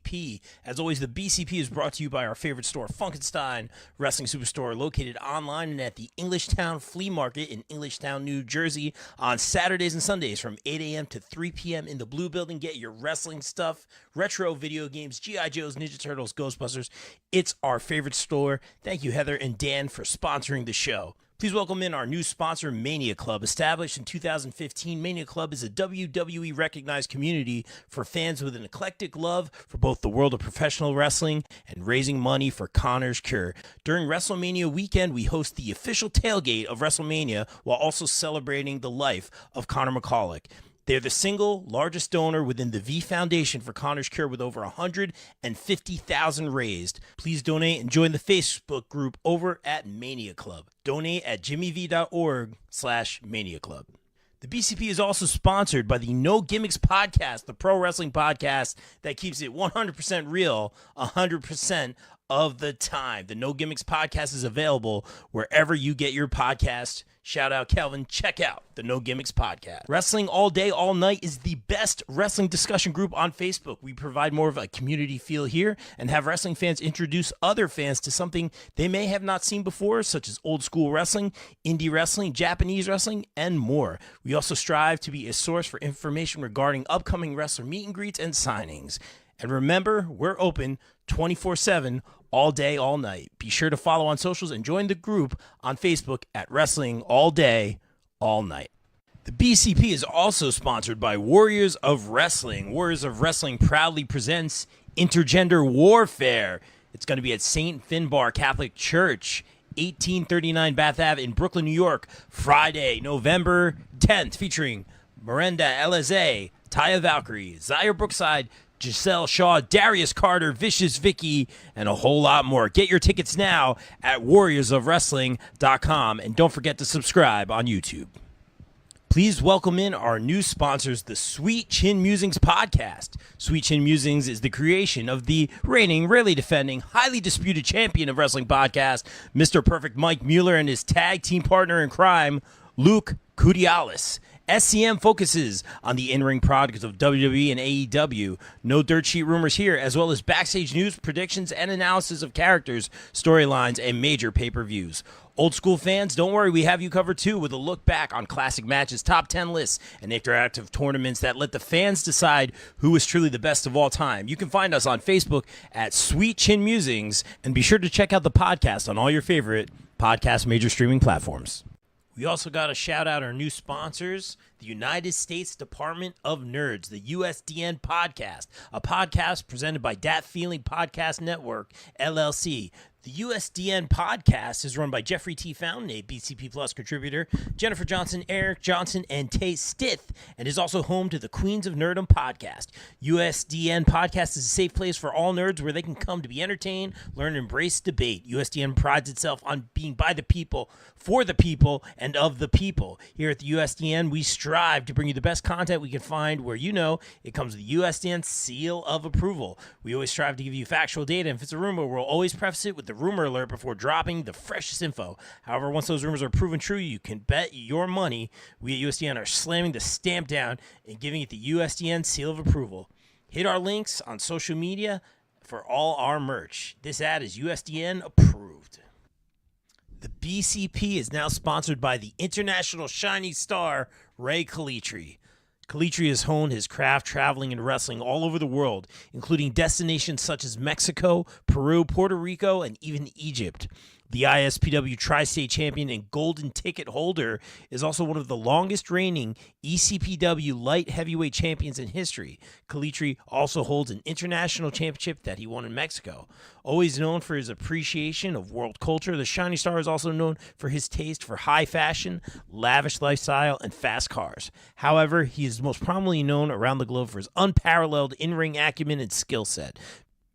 BCP. As always, the BCP is brought to you by our favorite store, Funkenstein Wrestling Superstore, located online and at the Englishtown Flea Market in Englishtown, New Jersey, on Saturdays and Sundays from 8 a.m. to 3 p.m. in the Blue Building. Get your wrestling stuff, retro video games, G.I. Joes, Ninja Turtles, Ghostbusters. It's our favorite store. Thank you, Heather and Dan, for sponsoring the show. Please welcome in our new sponsor, Mania Club. Established in 2015, Mania Club is a WWE recognized community for fans with an eclectic love for both the world of professional wrestling and raising money for Connor's Cure. During WrestleMania weekend, we host the official tailgate of WrestleMania while also celebrating the life of Connor McCulloch. They're the single largest donor within the V Foundation for Connor's Cure with over $150,000 raised. Please donate and join the Facebook group over at Mania Club. Donate at jimmyv.org/Mania Club. The BCP is also sponsored by the No Gimmicks podcast, the pro wrestling podcast that keeps it 100% real 100% of the time. The No Gimmicks podcast is available wherever you get your podcast. Shout out, Kelvin. Check out the No Gimmicks podcast. Wrestling All Day, All Night is the best wrestling discussion group on Facebook. We provide more of a community feel here and have wrestling fans introduce other fans to something they may have not seen before, such as old school wrestling, indie wrestling, Japanese wrestling, and more. We also strive to be a source for information regarding upcoming wrestler meet and greets and signings. And remember, we're open 24/7, all day, all night. Be sure to follow on socials and join the group on Facebook at Wrestling All Day, All Night. The BCP is also sponsored by Warriors of Wrestling. Warriors of Wrestling proudly presents Intergender Warfare. It's going to be at St. Finbar Catholic Church, 1839 Bath Ave in Brooklyn, New York, Friday, November 10th, featuring Miranda Elize, Taya Valkyrie, Zaire Brookside, Giselle Shaw, Darius Carter, Vicious Vicky, and a whole lot more. Get your tickets now at warriorsofwrestling.com, and don't forget to subscribe on YouTube. Please welcome in our new sponsors, the Sweet Chin Musings podcast. Sweet Chin Musings is the creation of the reigning, rarely defending, highly disputed champion of wrestling podcast, Mr. Perfect Mike Mueller, and his tag team partner in crime, Luke Kudialis. SCM focuses on the in-ring products of WWE and AEW. No dirt sheet rumors here, as well as backstage news, predictions, and analysis of characters, storylines, and major pay-per-views. Old school fans, don't worry, we have you covered too with a look back on classic matches, top 10 lists, and interactive tournaments that let the fans decide who is truly the best of all time. You can find us on Facebook at Sweet Chin Musings, and be sure to check out the podcast on all your favorite podcast major streaming platforms. We also got to shout out our new sponsors, the United States Department of Nerds, the USDN Podcast, a podcast presented by Dat Feeling Podcast Network, LLC. The USDN Podcast is run by Jeffrey T. Fountain, a BCP Plus contributor, Jennifer Johnson, Eric Johnson, and Tay Stith, and is also home to the Queens of Nerdom podcast. USDN Podcast is a safe place for all nerds where they can come to be entertained, learn, and embrace debate. USDN prides itself on being by the people, for the people, and of the people. Here at the USDN, we strive to bring you the best content we can find where you know it comes with the USDN seal of approval. We always strive to give you factual data, and if it's a rumor, we'll always preface it with the rumor alert before dropping the freshest info. However, once those rumors are proven true, you can bet your money we at USDN are slamming the stamp down and giving it the USDN seal of approval. Hit our links on social media for all our merch. This ad is USDN approved. The BCP is now sponsored by the international shining star, Rey Calitri. Calitri has honed his craft traveling and wrestling all over the world, including destinations such as Mexico, Peru, Puerto Rico, and even Egypt. The ISPW Tri-State Champion and Golden Ticket Holder is also one of the longest reigning ECPW Light Heavyweight Champions in history. Calitri also holds an international championship that he won in Mexico. Always known for his appreciation of world culture, the Shining Star is also known for his taste for high fashion, lavish lifestyle, and fast cars. However, he is most prominently known around the globe for his unparalleled in-ring acumen and skill set.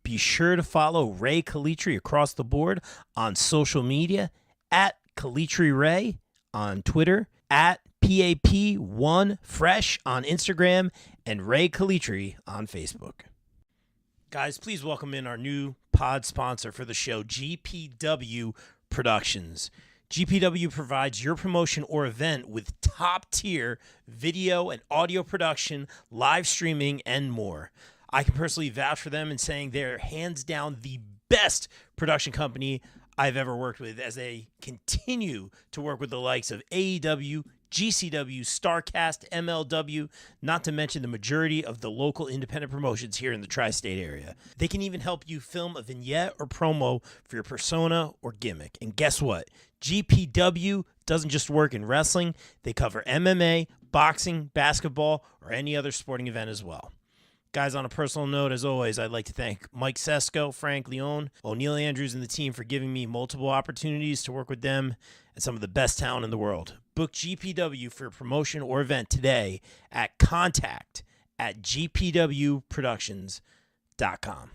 Be sure to follow Rey Calitri across the board on social media at Calitri Rey on Twitter, at PAP1Fresh on Instagram, and Rey Calitri on Facebook. Guys, please welcome in our new pod sponsor for the show, GPW Productions. GPW provides your promotion or event with top-tier video and audio production, live streaming, and more. I can personally vouch for them in saying they're hands down the best production company I've ever worked with, as they continue to work with the likes of AEW, GCW, StarCast, MLW, not to mention the majority of the local independent promotions here in the tri-state area. They can even help you film a vignette or promo for your persona or gimmick. And guess what? GPW doesn't just work in wrestling. They cover MMA, boxing, basketball, or any other sporting event as well. Guys, on a personal note, as always, I'd like to thank Mike Sesko, Frank Leone, O'Neil Andrews, and the team for giving me multiple opportunities to work with them and some of the best talent in the world. Book GPW for a promotion or event today at contact@gpwproductions.com.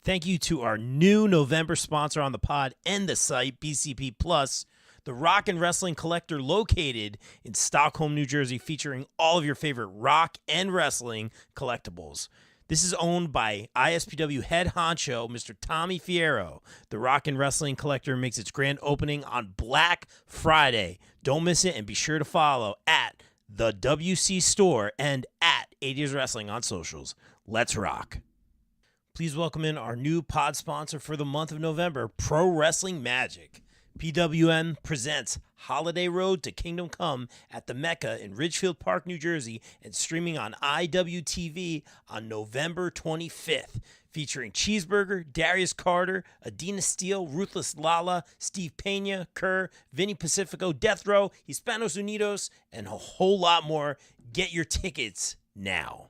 Thank you to our new November sponsor on the pod and the site, BCP Plus, the rock and wrestling collector located in Stockholm, New Jersey, featuring all of your favorite rock and wrestling collectibles. This is owned by ISPW head honcho, Mr. Tommy Fierro. The rock and wrestling collector makes its grand opening on Black Friday. Don't miss it, and be sure to follow at the WC Store and at 80s Wrestling on socials. Let's rock. Please welcome in our new pod sponsor for the month of November, Pro Wrestling Magic. PWM presents Holiday Road to Kingdom Come at the Mecca in Ridgefield Park, New Jersey, and streaming on IWTV on November 25th, featuring Cheeseburger, Darius Carter, Adina Steele, Ruthless Lala, Steve Pena, Kerr, Vinny Pacifico, Death Row, Hispanos Unidos, and a whole lot more. Get your tickets now.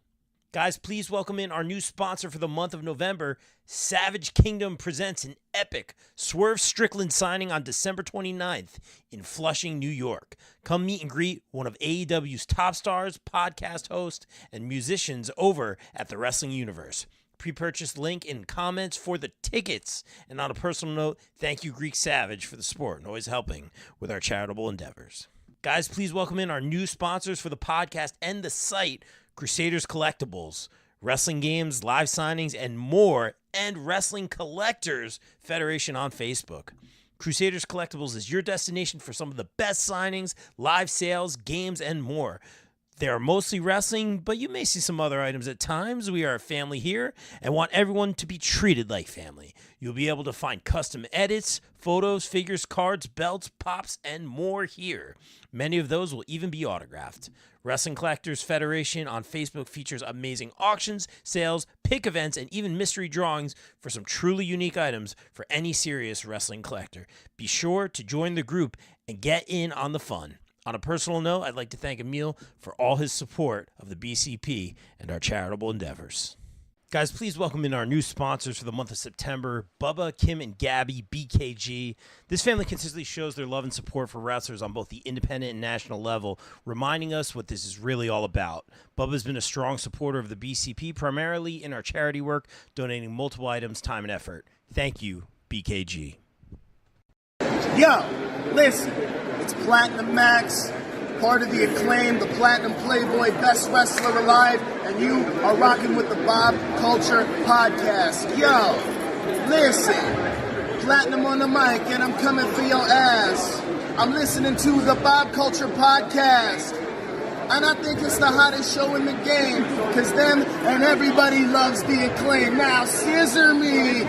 Guys, please welcome in our new sponsor for the month of November. Savage Kingdom presents an epic Swerve Strickland signing on December 29th in Flushing, New York. Come meet and greet one of AEW's top stars, podcast host, and musicians over at the Wrestling Universe. Pre-purchase link in comments for the tickets. And on a personal note, thank you, Greek Savage, for the support and always helping with our charitable endeavors. Guys, please welcome in our new sponsors for the podcast and the site, Crusaders Collectibles, wrestling games, live signings, and more, and Wrestling Collectors Federation on Facebook. Crusaders Collectibles is your destination for some of the best signings, live sales, games, and more. They are mostly wrestling, but you may see some other items at times. We are a family here and want everyone to be treated like family. You'll be able to find custom edits, photos, figures, cards, belts, pops, and more here. Many of those will even be autographed. Wrestling Collectors Federation on Facebook features amazing auctions, sales, pick events, and even mystery drawings for some truly unique items for any serious wrestling collector. Be sure to join the group and get in on the fun. On a personal note, I'd like to thank Emil for all his support of the BCP and our charitable endeavors. Guys, please welcome in our new sponsors for the month of September, Bubba, Kim, and Gabby, BKG. This family consistently shows their love and support for wrestlers on both the independent and national level, reminding us what this is really all about. Bubba's been a strong supporter of the BCP, primarily in our charity work, donating multiple items, time, and effort. Thank you, BKG. Yo, listen, it's Platinum Max, part of the Acclaim, the Platinum Playboy, best wrestler alive, and you are rocking with the Bob Culture Podcast. Yo, listen, Platinum on the mic, and I'm coming for your ass. I'm listening to the Bob Culture Podcast, and I think it's the hottest show in the game, because them and everybody loves the Acclaim. Now, scissor me.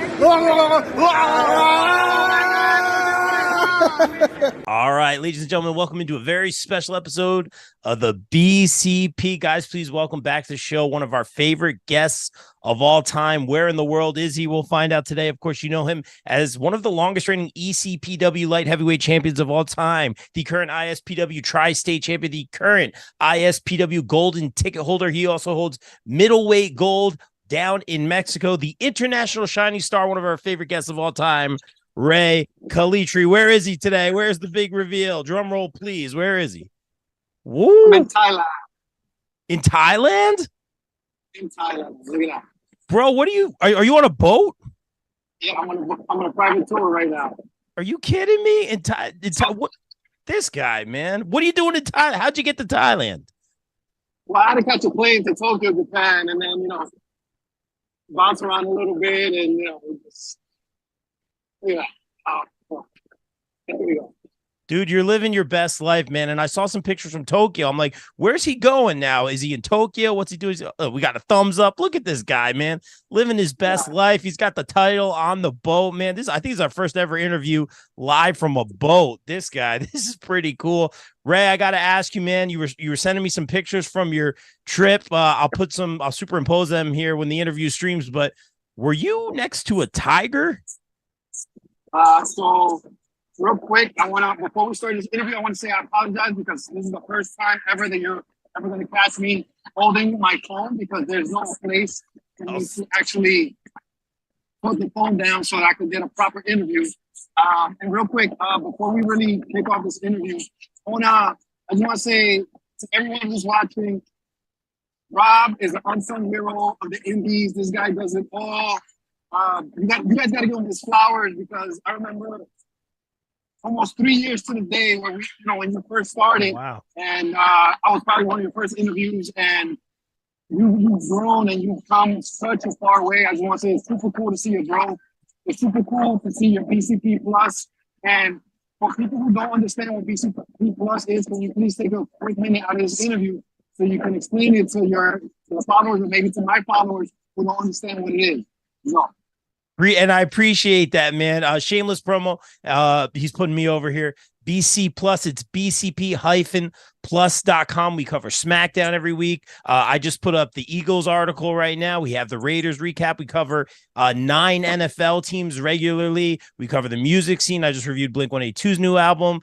All right, ladies and gentlemen, welcome into a very special episode of the BCP. Guys, please welcome back to the show one of our favorite guests of all time. Where in the world is he? We'll find out today. Of course, you know him as one of the longest reigning ECPW Light Heavyweight Champions of all time, the current ISPW Tri-State Champion, the current ISPW Golden Ticket Holder. He also holds middleweight gold down in Mexico, the international shining star, one of our favorite guests of all time, Rey Calitri. Where is he today? Where's the big reveal? Drum roll, please. Where is he? Woo! I'm in Thailand. In Thailand? In Thailand. Look at that. Bro, what are you on a boat? Yeah, I'm on a private tour right now. Are you kidding me? What? This guy, man. What are you doing in Thailand? How'd you get to Thailand? Well, I had to catch a plane to Tokyo, Japan, and then, bounce around a little bit and, just, there we go. Dude, Dude, you're living your best life, man. And I saw some pictures from Tokyo. I'm like, where's he going now? Is he in Tokyo? What's he doing? We got a thumbs up. Look at this guy, man. Living his best life. He's got the title on the boat, man. I think, is our first ever interview live from a boat. This guy, this is pretty cool. Ray, I got to ask you, man, you were sending me some pictures from your trip. I'll superimpose them here when the interview streams, but were you next to a tiger? So real quick, before we start this interview, I want to say I apologize because this is the first time ever that you're ever going to catch me holding my phone, because there's no place for me to actually put the phone down so that I could get a proper interview. And real quick, before we really kick off this interview, I just want to say to everyone who's watching, Rob is an unsung hero of the indies. This guy does it all. You guys got to give him his flowers, because I remember almost 3 years to the day when you first started. Oh, wow. And I was probably one of your first interviews, and you've grown and you've come such a far way. I just want to say it's super cool to see you grow. It's super cool to see your BCP Plus. And for people who don't understand what BCP Plus is, can you please take a quick minute out of this interview so you can explain it to the followers, or maybe to my followers who don't understand what it is? No. And I appreciate that, man. Shameless promo. He's putting me over here. BC Plus, it's bcp-plus.com. We cover SmackDown every week. I just put up the Eagles article right now. We have the Raiders recap. We cover 9 NFL teams regularly. We cover the music scene. I just reviewed Blink-182's new album.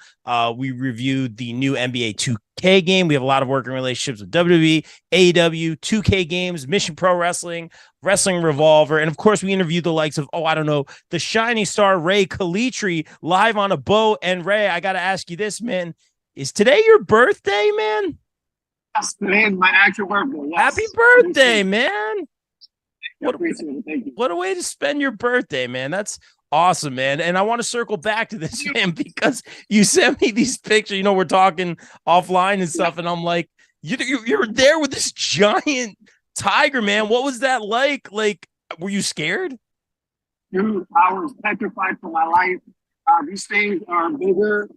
We reviewed the new NBA 2K game. We have a lot of working relationships with WWE, AEW, 2K games, Mission Pro Wrestling, Wrestling Revolver, and of course we interviewed the likes of, the shining star Rey Calitri live on a boat. And Ray, I got to ask you this, man. Is today your birthday, man? Yes, man, my actual birthday. Yes. Happy birthday, man. Thank you. What a way to spend your birthday, man. That's awesome, man. And I want to circle back to this, man, because you sent me these pictures. We're talking offline and stuff, and I'm like, you're there with this giant tiger, man. What was that like? Like, were you scared? Dude, I was petrified for my life. These things are bigger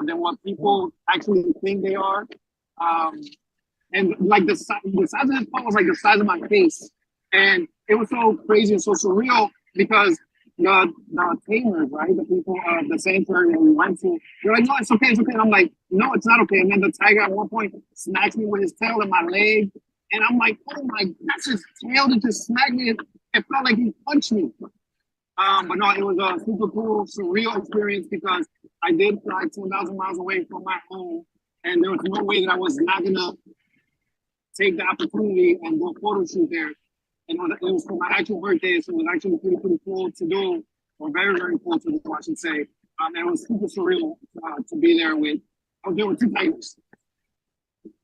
than what people actually think they are. And like the size of this phone was like the size of my face. And it was so crazy and so surreal, because the tamers, right? The people of the sanctuary that we went to, they're like, no, it's okay, it's okay. And I'm like, no, it's not okay. And then the tiger at one point smacks me with his tail in my leg. And I'm like, oh my, that's his tail that just smacked me. It felt like he punched me. But no, it was a super cool, surreal experience, because I did fly 10,000 miles away from my home, and there was no way that I was not gonna take the opportunity and do a photo shoot there. And it was for my actual birthday, so it was actually pretty cool to do, or very, very cool to do, I should say. And it was super surreal to be there with. I was there with 2 tigers.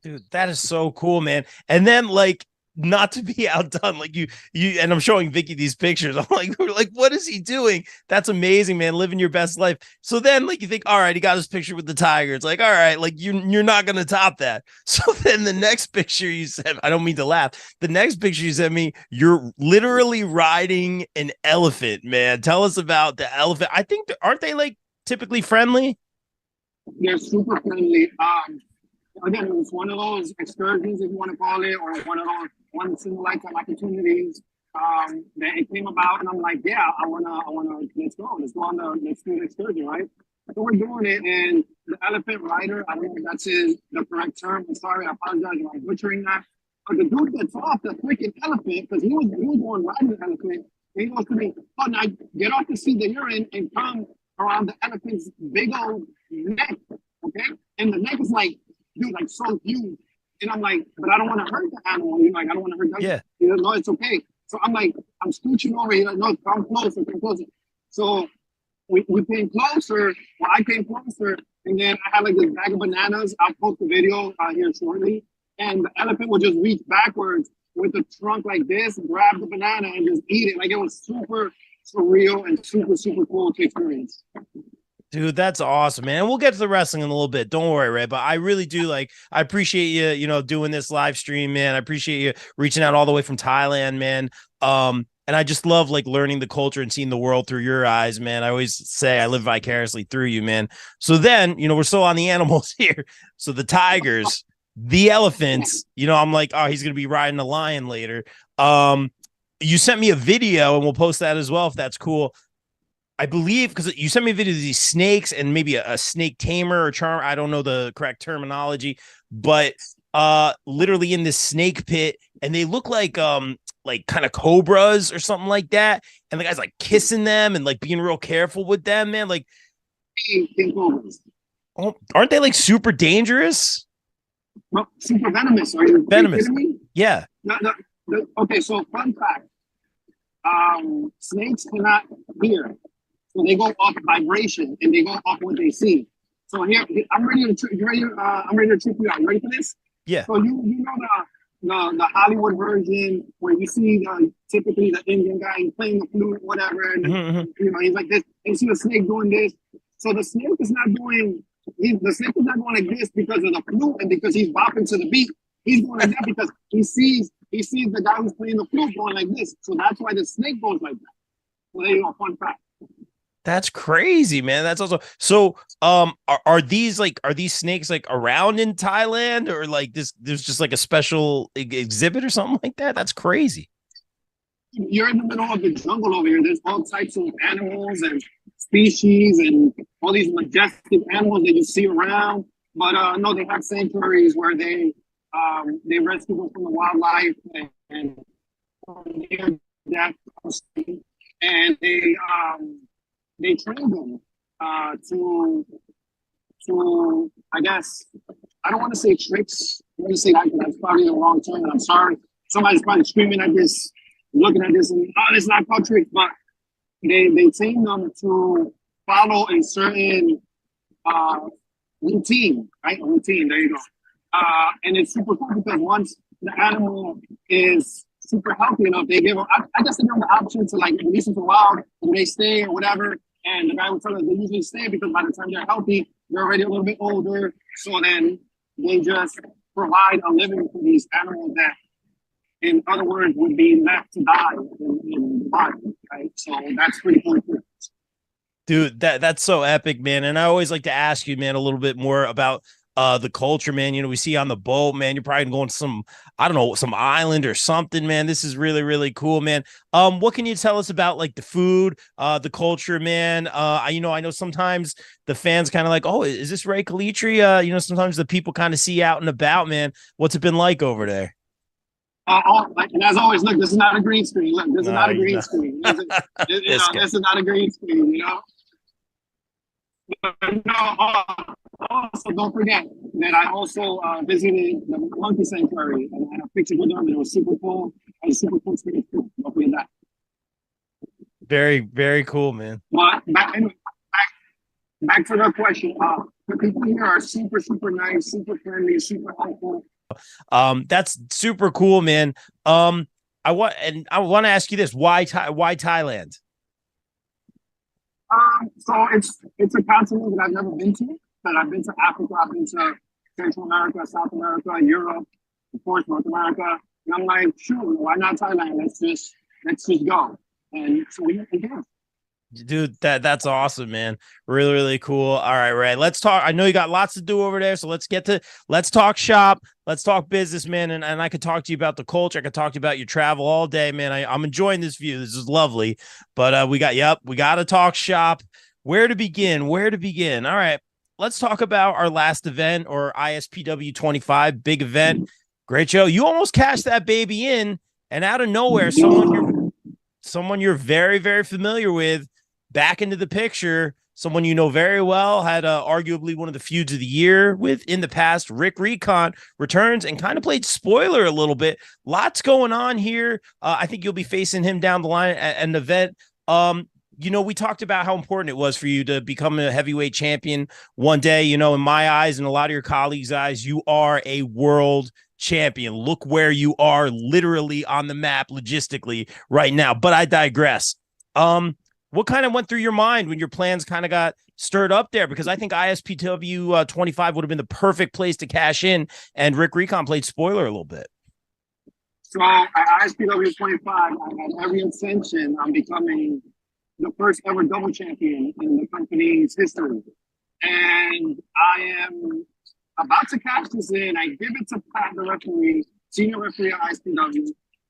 Dude, that is so cool, man. And then, like, not to be outdone, like you and I'm showing Vicky these pictures. I'm like, what is he doing? That's amazing, man. Living your best life. So then, like, you think, all right, he got his picture with the tiger. It's like, all right, like you're not gonna top that. So then the next picture you sent, I don't mean to laugh. The next picture you sent me, you're literally riding an elephant, man. Tell us about the elephant. I think, aren't they like typically friendly? They're super friendly. Again, it was one of those excursions, if you want to call it, or one of those once in a lifetime opportunities that it came about, and I'm like, yeah, I wanna, let's go on let's do the excursion, right? So we're doing it, and the elephant rider, I don't know if that's the correct term. I'm sorry, I apologize if I'm butchering that. But the dude gets off the freaking elephant, because he was going riding the elephant, and he goes to me, oh, now get off the seat that you're in and come around the elephant's big old neck, okay? And the neck is like, dude, like so huge. And I'm like, but I don't want to hurt the animal. Like, I don't want to hurt the animal. Yeah. No, it's okay. So I'm like, I'm scooching over. He's like, no, come closer. So we came closer. Well, I came closer. And then I had like this bag of bananas. I'll post the video here shortly. And the elephant would just reach backwards with the trunk like this, grab the banana and just eat it. Like, it was super surreal and super, super cool to experience. Dude, that's awesome, man. And we'll get to the wrestling in a little bit. Don't worry, Ray. But I really do I appreciate you, doing this live stream, man. I appreciate you reaching out all the way from Thailand, man. And I just love like learning the culture and seeing the world through your eyes, man. I always say I live vicariously through you, man. So then, we're still on the animals here. So the tigers, the elephants, I'm like, oh, he's going to be riding a lion later. You sent me a video and we'll post that as well, if that's cool. I believe, because you sent me a video of these snakes and maybe a snake tamer or charm. I don't know the correct terminology, but literally in this snake pit, and they look like kind of cobras or something like that. And the guy's like kissing them and like being real careful with them, man. Like, oh, aren't they like super dangerous? Well, super venomous. Are you venomous? Me? Yeah. No. Okay, so fun fact. Snakes cannot hear. So they go off vibration and they go off what they see. So here, I'm ready to trip you out. You ready for this? Yeah. So you know the Hollywood version where you see typically the Indian guy playing the flute, whatever, and he's like this. And you see the snake doing this. So the snake is not going like this because of the flute and because he's bopping to the beat. He's going like that because he sees the guy who's playing the flute going like this. So that's why the snake goes like that. So there you go, fun fact. That's crazy, man. That's also so. Are these snakes like around in Thailand, or like this? There's just like a special exhibit or something like that. That's crazy. You're in the middle of the jungle over here. There's all types of animals and species and all these majestic animals that you see around. But no, they have sanctuaries where they rescue them from the wildlife and near death, and they train them to I guess, I don't want to say tricks. I'm going to say that's probably the wrong term, and I'm sorry. Somebody's probably screaming at this, looking at this, and it's not called tricks, but they train them to follow a certain routine, right? A routine, there you go. And it's super cool because once the animal is super healthy enough, they give them, I guess they give them the option to like release them to the wild, and they stay or whatever. And the guy would tell them they usually stay because by the time they're healthy, they're already a little bit older. So then they just provide a living for these animals that, in other words, would be left to die in the body, right? So that's pretty cool. Dude, that's so epic, man. And I always like to ask you, man, a little bit more about the culture, man. We see on the boat, man, you're probably going to some island or something, man. This is really, really cool, man. What can you tell us about like the food, the culture, man? I know sometimes the fans kind of like, oh, is this Rey Calitri? Sometimes the people kind of see out and about, man. What's it been like over there? And as always, look, this is not a green screen. Look, this is not a green screen. This is not a green screen, Also, don't forget that I also visited the monkey sanctuary and I had a picture with them, and it was super cool. It was super cool experience too. Don't forget that. Very, very cool, man. But back to the question. The people here are super, super nice, super friendly, super helpful. That's super cool, man. I want to ask you this: why Thailand? So it's a continent that I've never been to. But I've been to Africa, I've been to Central America, South America, Europe, of course, North America. And I'm like, sure, why not Thailand? Let's just go. And so we can. Dude, that's awesome, man. Really, really cool. All right, Ray, let's talk. I know you got lots to do over there, so let's talk shop. Let's talk business, man. And I could talk to you about the culture. I could talk to you about your travel all day, man. I'm enjoying this view. This is lovely. But we got to talk shop. Where to begin? All right. Let's talk about our last event, or ISPW 25, big event. Great show. You almost cashed that baby in, and out of nowhere, someone you're very, very familiar with back into the picture, someone you know very well, had arguably one of the feuds of the year with in the past. Rick Recon returns and kind of played spoiler a little bit. Lots going on here. I think you'll be facing him down the line at an event. We talked about how important it was for you to become a heavyweight champion one day. In my eyes and a lot of your colleagues' eyes, you are a world champion. Look where you are literally on the map logistically right now. But I digress. What kind of went through your mind when your plans kind of got stirred up there? Because I think ISPW 25 would have been the perfect place to cash in, and Rick Recon played spoiler a little bit. So at ISPW 25, I had every intention on becoming the first ever double champion in the company's history. And I am about to cash this in. I give it to Pat, the referee, senior referee at ISPW.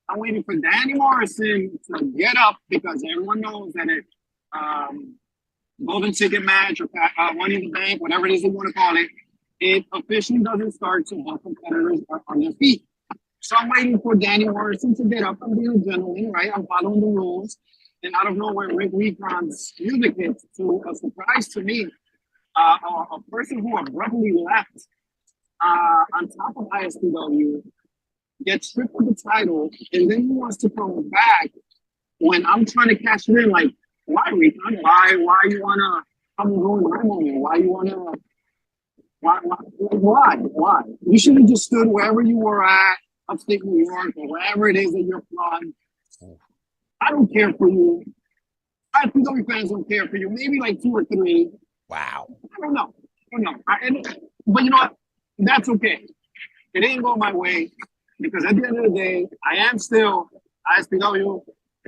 I'm waiting for Danny Morrison to get up because everyone knows that it Golden Ticket match or Money in the Bank, whatever it is they want to call it, it officially doesn't start until both competitors are on their feet. So I'm waiting for Danny Morrison to get up. I'm being a gentleman, right? I'm following the rules. And out of nowhere, Rick Recon's music hits to a surprise to me. A person who abruptly left on top of ISPW gets stripped of the title, and then he wants to come back when I'm trying to cash it in. Like, why, Recon? Why you wanna come and ruin my moment? Why? You should have just stood wherever you were at, upstate New York, or wherever it is that you're from. I don't care for you. ISPW fans don't care for you. Maybe like 2 or 3. Wow. I don't know. But you know what? That's okay. It didn't go my way because at the end of the day, I am still ISPW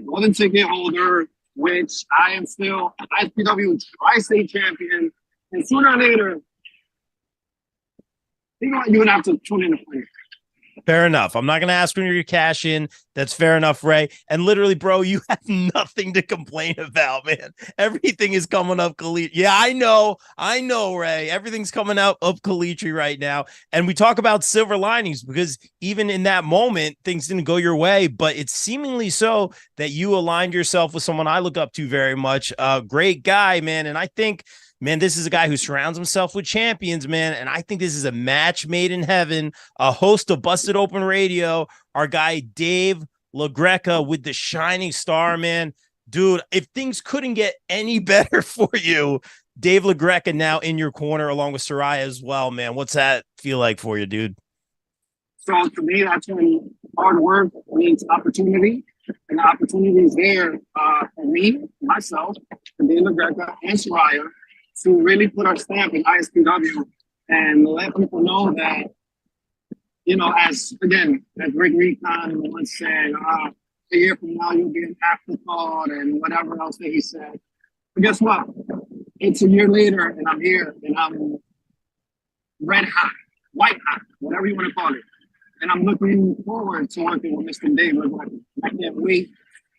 Golden Ticket Holder, which I am still ISPW Tri-State Champion. And sooner or later, you know what? You're going to have to tune in to play. Fair enough. I'm not going to ask when you cash in. That's fair enough, Ray. And literally, bro, you have nothing to complain about, man. Everything is coming up Calitri. Yeah, I know, Ray. Everything's coming out of Calitri right now. And we talk about silver linings because even in that moment, things didn't go your way, but it's seemingly so that you aligned yourself with someone I look up to very much. Great guy, man. And I think, man, this is a guy who surrounds himself with champions, man. And I think this is a match made in heaven. A host of Busted Open Radio, our guy Dave LaGreca with the shining star, man. Dude, if things couldn't get any better for you, Dave LaGreca now in your corner along with Soraya as well, man. What's that feel like for you, dude? So to me, that's when hard work means opportunity. And the opportunity is there for me, myself, and Dave LaGreca and Soraya to really put our stamp in ISPW and let people know that, you know, as Rick Recon once said, a year from now you'll be an afterthought and whatever else that he said. But guess what? It's a year later and I'm here and I'm red hot, white hot, whatever you want to call it. And I'm looking forward to working with Mr. Dave. I can't wait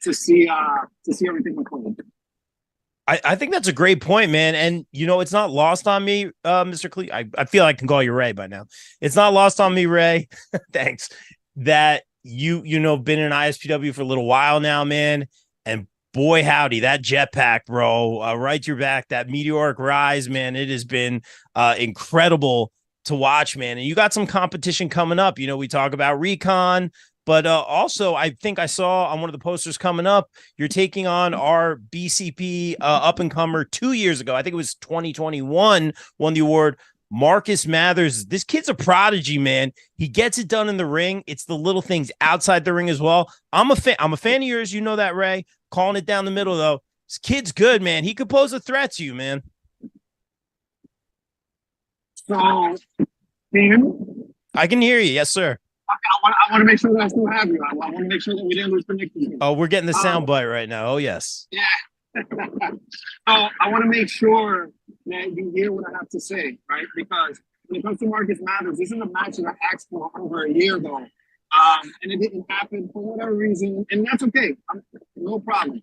to see everything unfold. I think that's a great point, man. And, you know, it's not lost on me, Mr. Clee. I feel I can call you Ray by now. It's not lost on me, Ray. Thanks. That you know, been in ISPW for a little while now, man. And boy, howdy, that jetpack, bro, right to your back, that meteoric rise, man. It has been incredible to watch, man. And you got some competition coming up. You know, we talk about Recon. But also, I think I saw on one of the posters coming up, you're taking on our BCP up-and-comer 2 years ago. I think it was 2021, won the award. Marcus Mathers. This kid's a prodigy, man. He gets it done in the ring. It's the little things outside the ring as well. I'm a fan of yours. You know that, Ray. Calling it down the middle, though. This kid's good, man. He could pose a threat to you, man. So, Tim? I can hear you. Yes, sir. I want to make sure that I still have you. I want to make sure that we didn't lose connection. Oh, we're getting the sound bite right now. Oh, yes. Yeah. So I want to make sure that you hear what I have to say, right? Because when it comes to Marcus Mathers, this is a match that I asked for over a year ago. And it didn't happen for whatever reason. And that's okay. No problem.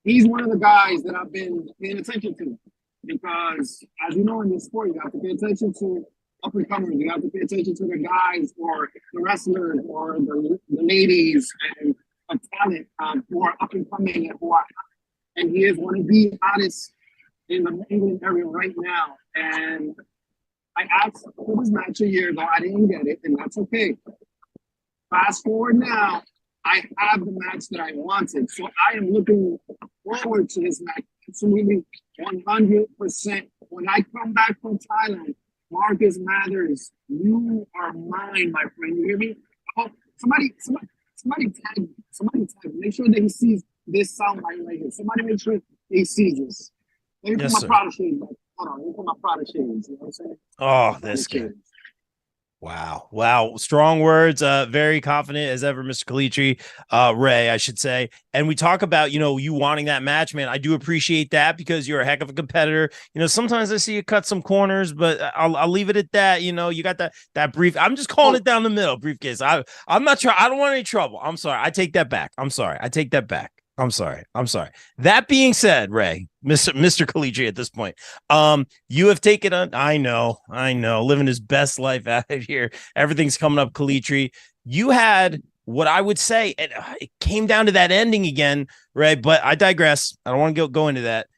He's one of the guys that I've been paying attention to. Because as you know in this sport, you have to pay attention to up-and-comers. You have to pay attention to the guys or the wrestlers or the ladies and a talent who are up-and-coming and he is one of the hottest in the England area right now. And I asked for this match a year ago. I didn't get it, and that's okay. Fast forward now, I have the match that I wanted. So I am looking forward to this match. Absolutely 100%. When I come back from Thailand, Marcus Mathers, you are mine, my friend. You hear me? Oh, somebody tag me. Make sure that he sees this soundbite right here. Somebody make sure he sees this. Let me put my Prada shades back. Hold on, let me put my Prada shades. You know what I'm saying? Oh, this kid. Wow. Strong words. Very confident as ever, Mr. Calitri, Ray, I should say. And we talk about, you wanting that match, man. I do appreciate that because you're a heck of a competitor. Sometimes I see you cut some corners, but I'll leave it at that. You got that brief. I'm just calling it down the middle briefcase. I'm not sure. I don't want any trouble. I'm sorry. I take that back. I'm sorry. I take that back. I'm sorry. That being said, Ray, Mr. Calitri at this point, you have taken on, I know, living his best life out here. Everything's coming up, Calitri. You had what I would say, and it came down to that ending again, Ray, but I digress. I don't want to go into that.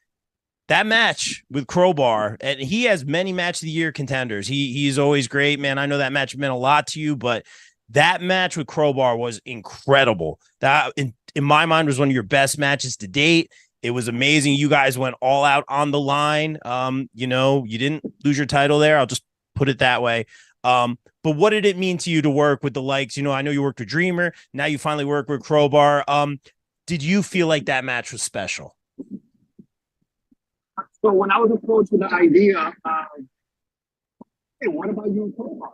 That match with Crowbar, and he has many match of the year contenders. He's always great, man. I know that match meant a lot to you, but that match with Crowbar was incredible. That in my mind was one of your best matches to date. It was amazing. You guys went all out on the line. You didn't lose your title there. I'll just put it that way. But what did it mean to you to work with the likes? I know you worked with Dreamer. Now you finally work with Crowbar. Did you feel like that match was special? So when I was approached with the idea, hey, what about you and Crowbar?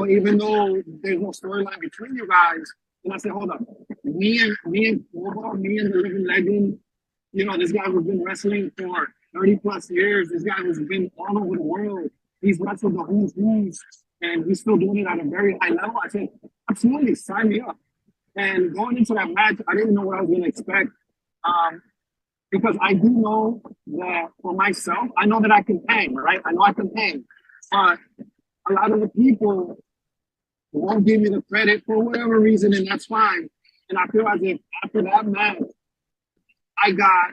Even though there's no storyline between you guys, and I said, hold up, me and Crowbar, me and the living legend, this guy who's been wrestling for 30 plus years, this guy who's been all over the world, he's wrestled the who's who's, and he's still doing it at a very high level. I said, absolutely, sign me up. And going into that match, I didn't know what I was going to expect, because I do know that for myself, I know that I can hang, right? I know I can hang, but a lot of the people won't give me the credit for whatever reason, and that's fine. And I feel as if after that match, I got,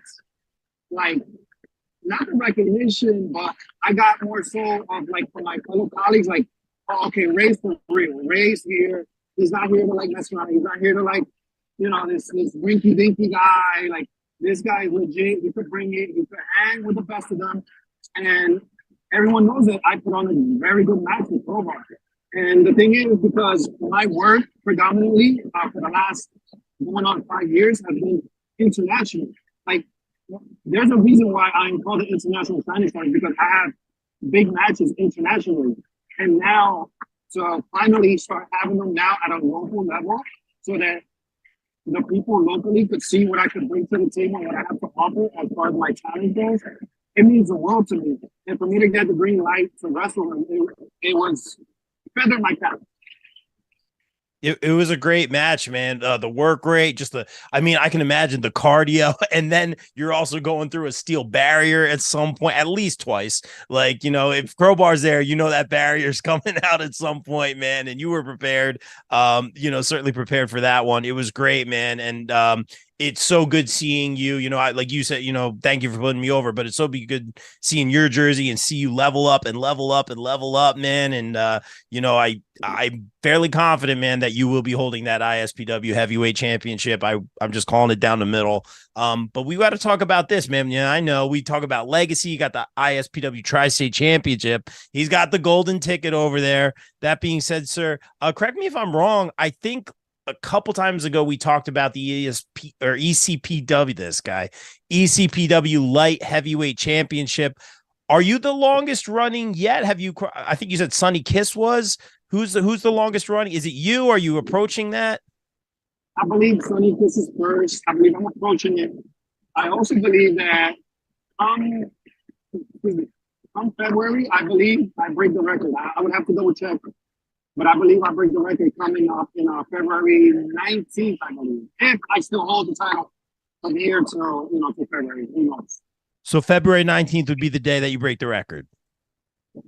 not the recognition, but I got more so of, from my fellow colleagues, oh, okay, Ray's for real. Ray's here. He's not here to, mess around. He's not here to, this rinky-dinky guy. This guy is legit. He could bring it. He could hang with the best of them. And everyone knows that I put on a very good match with Crowbar. And the thing is, because my work predominantly for the last going on 5 years has been international. There's a reason why I'm called an international signing star, because I have big matches internationally. And now to finally start having them now at a local level so that the people locally could see what I could bring to the table and what I have to offer as far as my talent goes, it means the world to me. And for me to get the green light to wrestle him, it was feather my cap. It was a great match, man. The work rate, I can imagine the cardio, and then you're also going through a steel barrier at some point, at least twice. If Crowbar's there, that barrier's coming out at some point, man, and you were prepared, certainly prepared for that one. It was great, man. And, it's so good seeing you, like you said, thank you for putting me over, but it's so good seeing your jersey and see you level up, man. And, I'm fairly confident, man, that you will be holding that ISPW heavyweight championship. I'm just calling it down the middle. But we got to talk about this, man. I know we talk about legacy. You got the ISPW Tri-State Championship. He's got the golden ticket over there. That being said, sir, correct me if I'm wrong. I think a couple times ago, we talked about the ECPW Light Heavyweight Championship. Are you the longest running yet? I think you said Sonny Kiss was. Who's the longest running? Is it you? Are you approaching that? I believe Sonny Kiss is first. I believe I'm approaching it. I also believe that come February, I believe I break the record. I would have to double check. But I believe I break the record coming up in February 19th, I believe. If I still hold the title from here till February. Who knows? So February 19th would be the day that you break the record.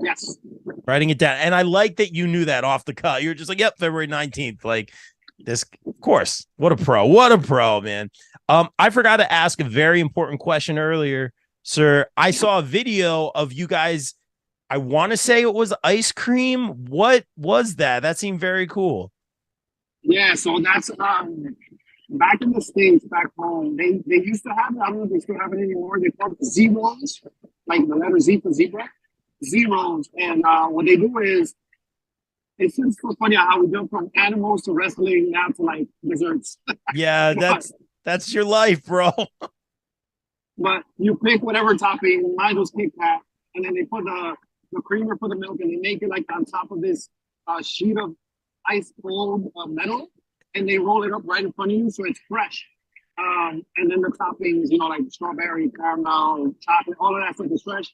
Yes. Writing it down. And I like that you knew that off the cut. You're just yep, February 19th. This, of course. What a pro, man. I forgot to ask a very important question earlier, sir. I saw a video of you guys. I want to say it was ice cream. What was that? That seemed very cool. Yeah, so that's back in the States, back home, they used to have it. I don't know if they still have it anymore. They call it zeros, like the letter Z for zebra, zeros. And what they do is, it's just so funny how we jump from animals to wrestling now to desserts. Yeah, that's your life, bro. But you pick whatever topping. Mine was Kit Kat, and then they put the creamer for the milk, and they make it on top of this a sheet of ice cold metal, and they roll it up right in front of you, so it's fresh. And then the toppings, like strawberry, caramel, chocolate, all of that stuff is fresh.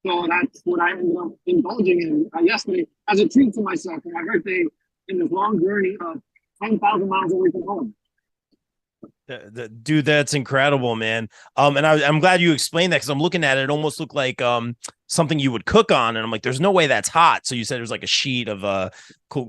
So that's what I ended up indulging in yesterday as a treat to myself for my birthday in this long journey of 10,000 miles away from home. Dude, that's incredible, man. And I'm glad you explained that, because I'm looking at it. It almost looked like something you would cook on, and I'm like, there's no way that's hot. So you said there's like a sheet of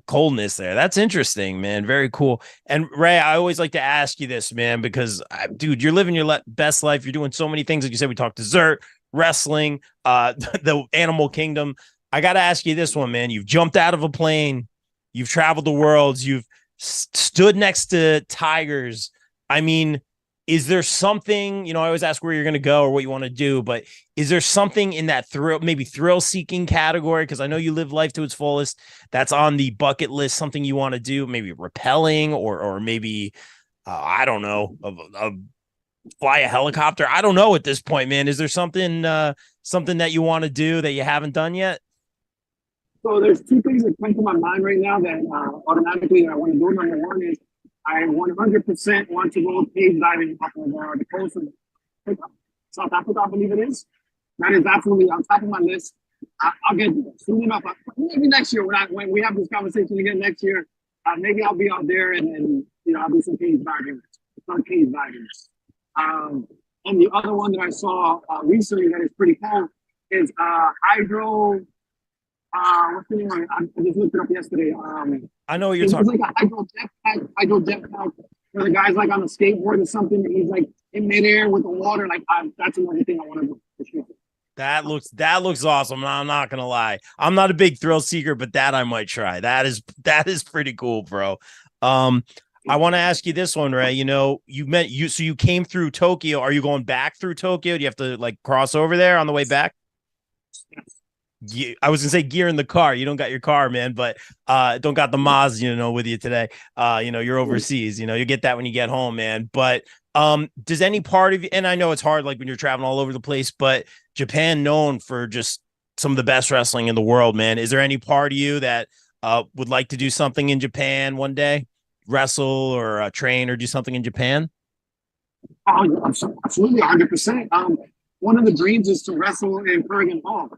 coldness there. That's interesting, man. Very cool. And Ray, I always like to ask you this, man, because dude, you're living your best life. You're doing so many things. Like you said, we talked dessert, wrestling, the animal kingdom. I got to ask you this one, man. You've jumped out of a plane. You've traveled the world. You've stood next to tigers. I mean, is there something, I always ask where you're going to go or what you want to do, but is there something in that thrill seeking category? Because I know you live life to its fullest. That's on the bucket list, something you want to do, maybe rappelling or maybe, I don't know, fly a helicopter. I don't know at this point, man. Is there something that you want to do that you haven't done yet? So there's two things that come to my mind right now that automatically I want to do. Number one is I 100% want to go cave diving off of the coast of South Africa, I believe it is. That is absolutely on top of my list. I'll get soon enough. Maybe next year when we have this conversation again next year, maybe I'll be out there and I'll do some cave diving. Some cave diving. And the other one that I saw recently that is pretty cool is hydro. What's the name? I just looked it up yesterday. I know what you're talking about. It's like a hydro jetpack where the guy's like on a skateboard or something, and he's like in midair with the water. Like that's another thing I want to do for sure. That looks awesome. I'm not gonna lie. I'm not a big thrill seeker, but that I might try. That is pretty cool, bro. I want to ask you this one, Ray. You came through Tokyo. Are you going back through Tokyo? Do you have to like cross over there on the way back? Yes. I was gonna say gear in the car. You don't got your car, man, but don't got the Maz, with you today. You're overseas. You get that when you get home, man. But does any part of you, and I know it's hard, like when you're traveling all over the place, but Japan known for just some of the best wrestling in the world, man. Is there any part of you that would like to do something in Japan one day, wrestle or train or do something in Japan? Absolutely, 100%. One of the dreams is to wrestle in Bergen Hall.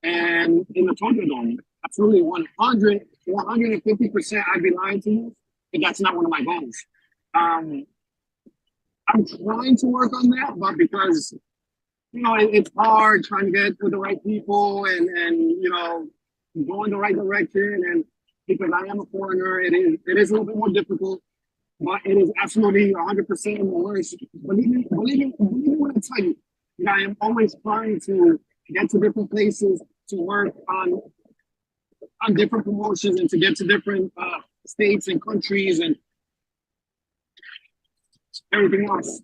And in the Tokyo Dome, absolutely 150%, I'd be lying to you if that's not one of my goals. I'm trying to work on that, but because, it's hard trying to get with the right people and go in the right direction. And because I am a foreigner, it is a little bit more difficult, but it is absolutely 100% in the worst. Believe me when I tell you, I am always trying to get to different places, to work on different promotions and to get to different states and countries and everything else.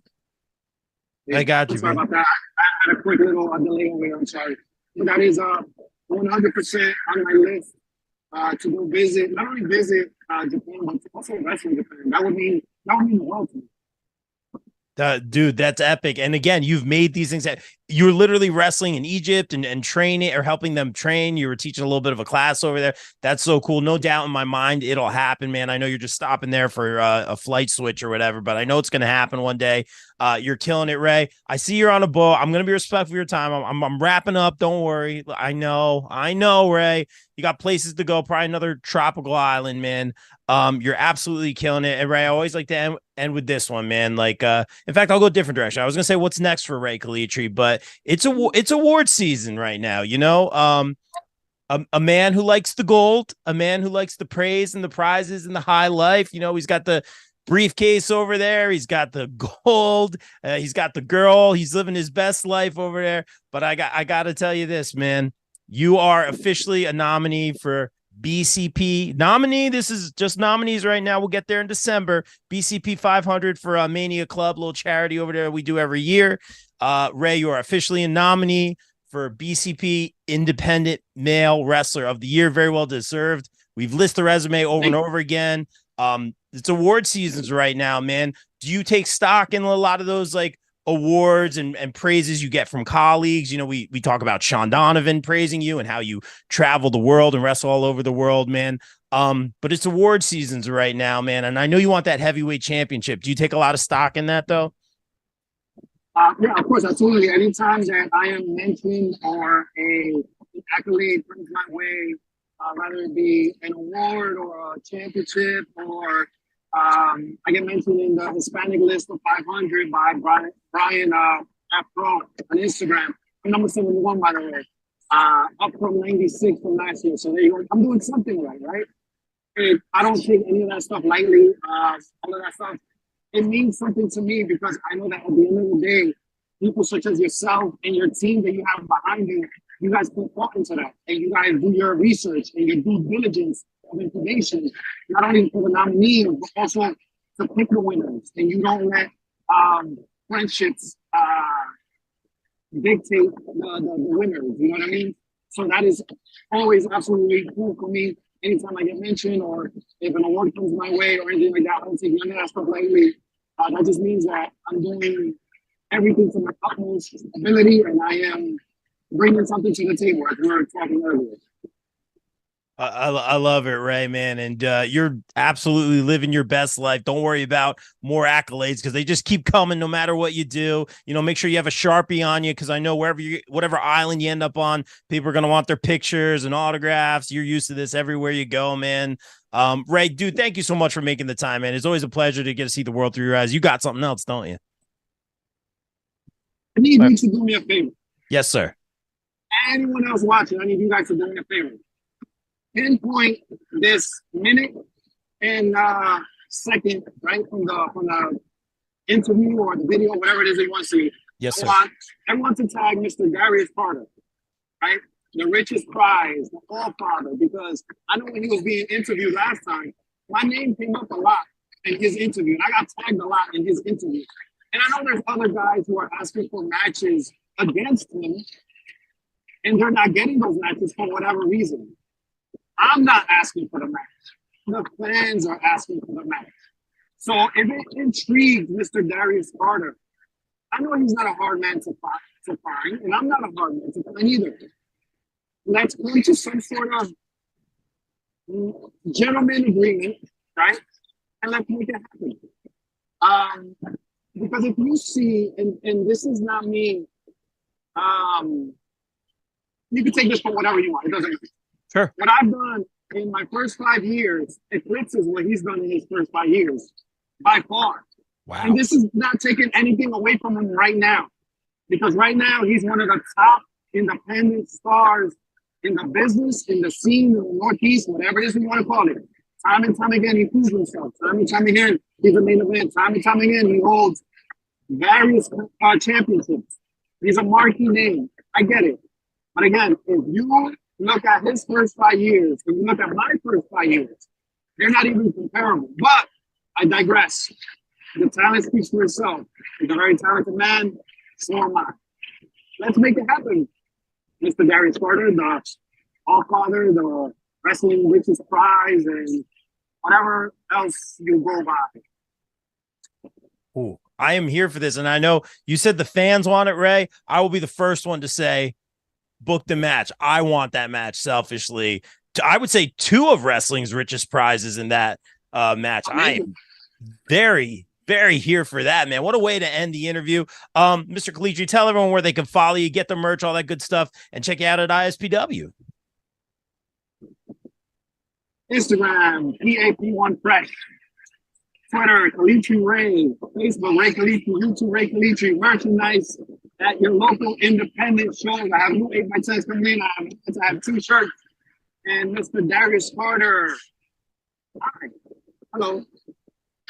I got you. Sorry about that. I had a quick little delay over here. I'm sorry. But that is 100% on my list to go visit, not only visit Japan, but also wrestle Japan. That would mean the world to me. Dude, that's epic. And again, you've made these things that you're literally wrestling in Egypt and training or helping them train. You were teaching a little bit of a class over there. That's so cool. No doubt in my mind, it'll happen, man. I know you're just stopping there for a flight switch or whatever, but I know it's going to happen one day. You're killing it, Ray. I see you're on a boat. I'm going to be respectful of your time. I'm wrapping up. Don't worry. I know, Ray. You got places to go, probably another tropical island, man. You're absolutely killing it. And Ray, I always like to end with this one, man. Like, in fact, I'll go a different direction. I was gonna say what's next for Rey Calitri, but it's award season right now. A man who likes the gold, a man who likes the praise and the prizes and the high life. He's got the briefcase over there. He's got the gold. He's got the girl. He's living his best life over there. But I got to tell you this, man. You are officially a nominee for BCP nominee. This is just nominees right now. We'll get there in December. BCP 500 for Mania Club, little charity over there we do every year. Ray, you are officially a nominee for BCP Independent Male Wrestler of the Year. Very well deserved. We've listed the resume over and over again. It's award seasons right now, man. Do you take stock in a lot of those like awards and praises you get from colleagues? We talk about Sean Donovan praising you and how you travel the world and wrestle all over the world, man. But it's award seasons right now, man. And I know you want that heavyweight championship. Do you take a lot of stock in that, though? Yeah, of course, absolutely. Anytime that I am mentioned or an accolade comes my way, whether it be an award or a championship, or I get mentioned in the Hispanic list of 500 by Brian Afro on Instagram. I'm number 71, by the way, up from 96 from last year. So there you go. I'm doing something right? And I don't take any of that stuff lightly. All of that stuff, it means something to me because I know that at the end of the day, people such as yourself and your team that you have behind you, you guys put thought into that, and you guys do your research and your due diligence of information, not only for the nominee, but also to pick the winners. And you don't let friendships dictate the winners. You know what I mean? So that is always absolutely cool for me. Anytime I get mentioned or if an award comes my way or anything like that, I don't take none of that stuff lightly. That just means that I'm doing everything to my utmost ability, and I am bringing something to the table, as we were talking earlier. I love it, Ray, man. And you're absolutely living your best life. Don't worry about more accolades because they just keep coming no matter what you do. You know, make sure you have a Sharpie on you because I know whatever island you end up on, people are going to want their pictures and autographs. You're used to this everywhere you go, man. Ray, dude, thank you so much for making the time, man. It's always a pleasure to get to see the world through your eyes. You got something else, don't you? I need you to do me a favor. Yes, sir. Anyone else watching, I need you guys to do me a favor. Pinpoint this minute and second, right, from the interview or the video, whatever it is that you want to see. Yes, sir. I want to tag Mr. Darius Carter, right? The richest prize, the All-Father, because I know when he was being interviewed last time, my name came up a lot in his interview, and I got tagged a lot in his interview. And I know there's other guys who are asking for matches against him, and they're not getting those matches for whatever reason. I'm not asking for the match. The fans are asking for the match. So if it intrigues Mr. Darius Carter, I know he's not a hard man to find, and I'm not a hard man to find either. Let's come to some sort of gentleman agreement, right? And let's make it happen. Because if you see, and this is not me, you can take this for whatever you want. It doesn't matter. Sure. What I've done in my first 5 years eclipses what he's done in his first 5 years by far. Wow. And this is not taking anything away from him right now, because right now he's one of the top independent stars in the business, in the scene, in the Northeast, whatever it is we want to call it. Time and time again, he proves himself. Time and time again, he's a main event. Time and time again, he holds various championships. He's a marquee name. I get it. But again, if you look at his first 5 years, and you look at my first 5 years, they're not even comparable. But I digress. The talent speaks for itself. He's a very talented man. So am I. Let's make it happen. Mr. Darius Carter, the All-Father, the Wrestling Richest Prize, and whatever else you go by. Ooh, I am here for this. And I know you said the fans want it, Ray. I will be the first one to say, book the match. I want that match selfishly. I would say 2 of wrestling's richest prizes in that match. I am very, very here for that, man. What a way to end the interview. Mr. Calitri, tell everyone where they can follow you, get the merch, all that good stuff, and check you out at ISPW. Instagram, PAP1 Fresh. Twitter, Calitri Ray. Facebook, Rey Calitri. YouTube, Rey Calitri. Merchandise at your local independent shows. I have new 8x10s coming in. I have T-shirts. And Mr. Darius Carter. Hi. Hello.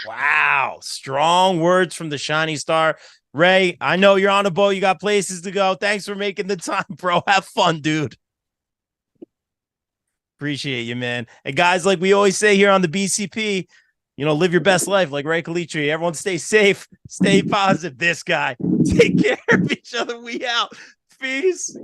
Wow. Strong words from the Shiny Star. Ray, I know you're on a boat. You got places to go. Thanks for making the time, bro. Have fun, dude. Appreciate you, man. And guys, like we always say here on the BCP, live your best life like Rey Calitri. Everyone stay safe, stay positive. This guy. Take care of each other. We out. Peace.